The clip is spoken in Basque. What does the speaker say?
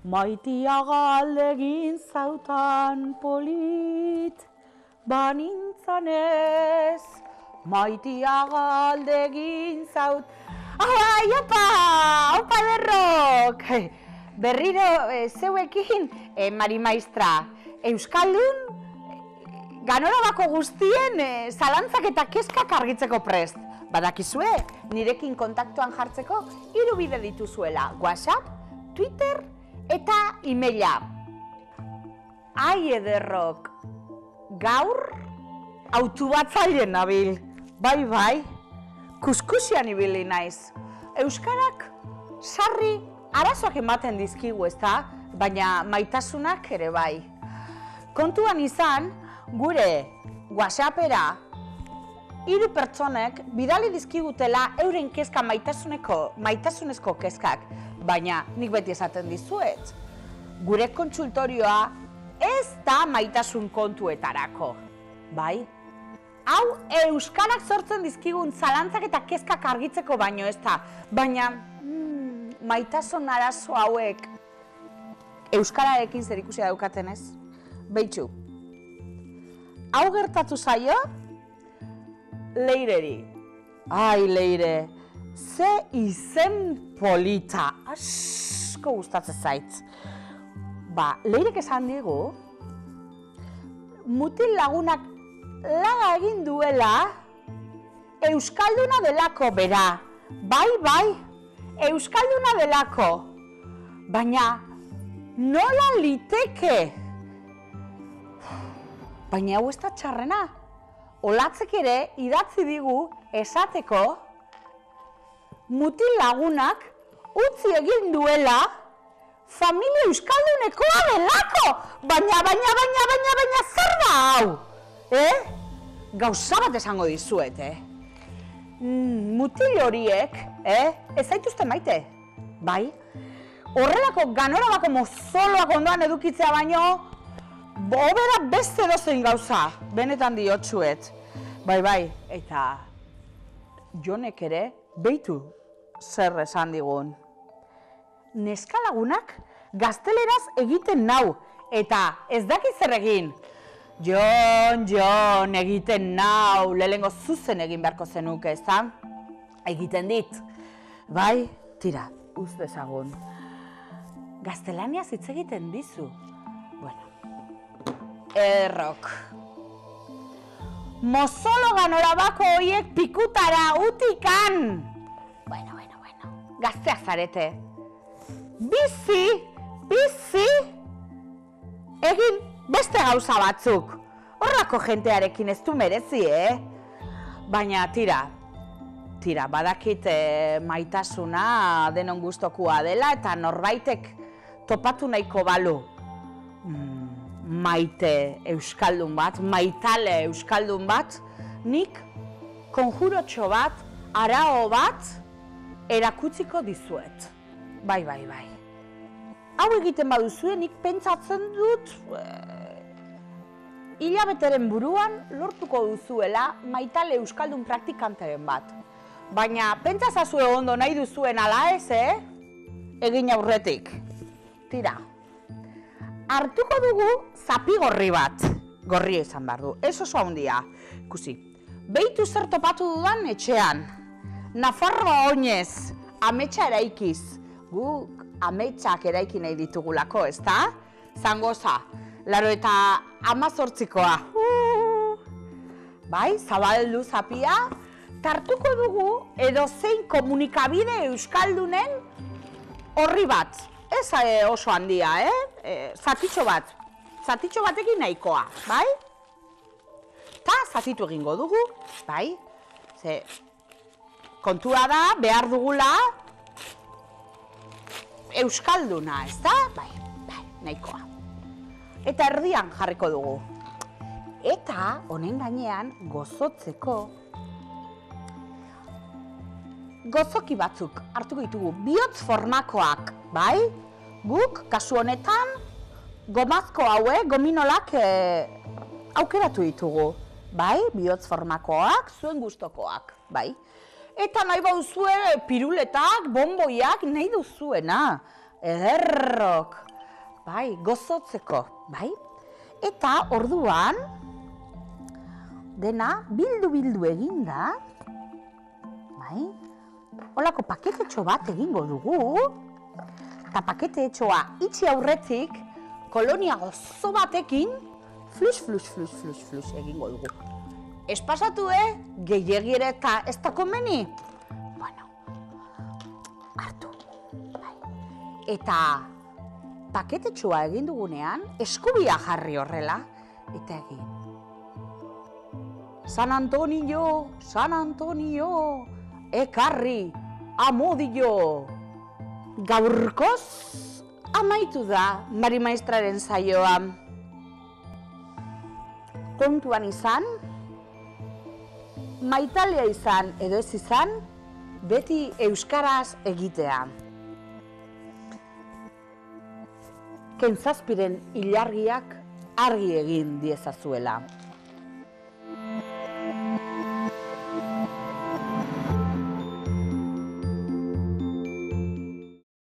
Maitia galdegin zautan polit, banintzan ez. Maitia galdegin zaut... Ai, opa derrok! Berriro zeuekin, Mari Maistra, Euskaldun, Ganorabako guztien zalantzak eta kezkak argitzeko prest. Badakizue, nirekin kontaktuan jartzeko 3 bide dituzuela, WhatsApp, Twitter eta emaila. Ai, ederrok, gaur autobatzaileen nabil. Bai, kuskusian ibili naiz. Euskarak sarri arazoak ematen dizkigu, ezta? Baina maitasunak ere bai. Kontuan izan, gure WhatsAppera 3 pertsonek bidali dizkigutela euren kezka maitasunezko kezkak. Baina nik beti esaten dizuet, gure kontsultorioa ez da maitasun kontuetarako. Bai? Hau euskarak sortzen dizkigun zalantzak eta kezkak argitzeko baino ez da. Baina maitasun arazo hauek euskararekin zerikusia daukaten ez? Beitxu, hau gertatu zaio Leireri. Ai, Leire, ze izen polita, asko gustatzen zait. Leirek esan digu, mutil lagunak laga egin duela euskalduna delako bera. Bai, euskalduna delako. Baina nola liteke? Baina hau ez da txarrena. Olatzek ere idatzi digu esateko mutil lagunak utzi egin duela familia euskaldunekoa delako. Baina zer da hau? Gauza bat esango dizuet, Mutil horiek, ez zaituzte maite, bai? Horrelako Ganorabako mozoloak ondoan edukitzea baino, hobera beste dozein gauza, benetan diotsuet. Bai, eta Jonek ere beitu zer esan digun. Neskalagunak gazteleraz egiten nau, eta ez dakit zer egin. Jon, egiten nau, lehengo zuzen egin beharko zenuke, ez da? Egiten dit. Bai, tira, uz dezagun. Gaztelaniaz hitz egiten dizu. Bueno, errok. Mozolo Ganorabako hoiek pikutara utikan. Bueno, gazteak zarete. Bizi, egin beste gauza batzuk. Horrako jentearekin ez du merezi, Baina tira, badakit maitasuna denon gustokoa dela eta norbaitek topatu nahiko balu. Maite euskaldun bat, maitale euskaldun bat, nik konjurotxo bat, arao bat, erakutziko dizuet. Bai. Hau egiten baduzue, nik pentsatzen dut hilabeteren buruan lortuko duzuela maitale euskaldun praktikanteren bat. Baina pentsazazue ondo nahi duzuen ala ez, egin aurretik. Tira, hartuko dugu zapi gorri bat. Gorria izan behar du, ez oso handia. Ikusi, behitu zer topatu dudan etxean. Nafarroa oinez, ametsa eraikiz. Guk ametsak eraiki nahi ditugulako, ezta? Zangoza, 88koa. Bai, zabaldu zapia, tartuko dugu edozein komunikabide euskaldunen horri bat. Ez oso handia, zatitxo bat. Zatitxo batekin nahikoa, bai? Ta zatitu egingo dugu, bai? Ze kontua da, behar dugula euskalduna, ez da? Bai, nahikoa. Eta erdian jarriko dugu. Eta honen gainean gozotzeko gozoki batzuk hartuko ditugu, bihotz formakoak, bai? Guk, kasu honetan, gomazko gominolak aukeratu ditugu, bai? Bihotz formakoak, zuen gustokoak, bai? Eta nahi baduzue piruletak, bonboiak, nahi duzuena. Ederrok. bai, gozotzeko, bai. Eta orduan, dena bildu eginda, bai, holako paketetxo bat egingo dugu, eta paketetxoa itxi aurretik, kolonia gozo batekin, flus egingo dugu. Ez pasatu, gehiagiere eta ez da komeni? Bueno, hartu, bai. Eta paketetxoa egin dugunean, eskubia jarri horrela, eta egin. San Antonio, ekarri, amodio. Gaurkoz, amaitu da Mari Maestraren saioa. Kontuan izan, maitalea izan edo ez izan, beti euskaraz egitea. Kentzazpiren ilargiak argi egin diezazuela.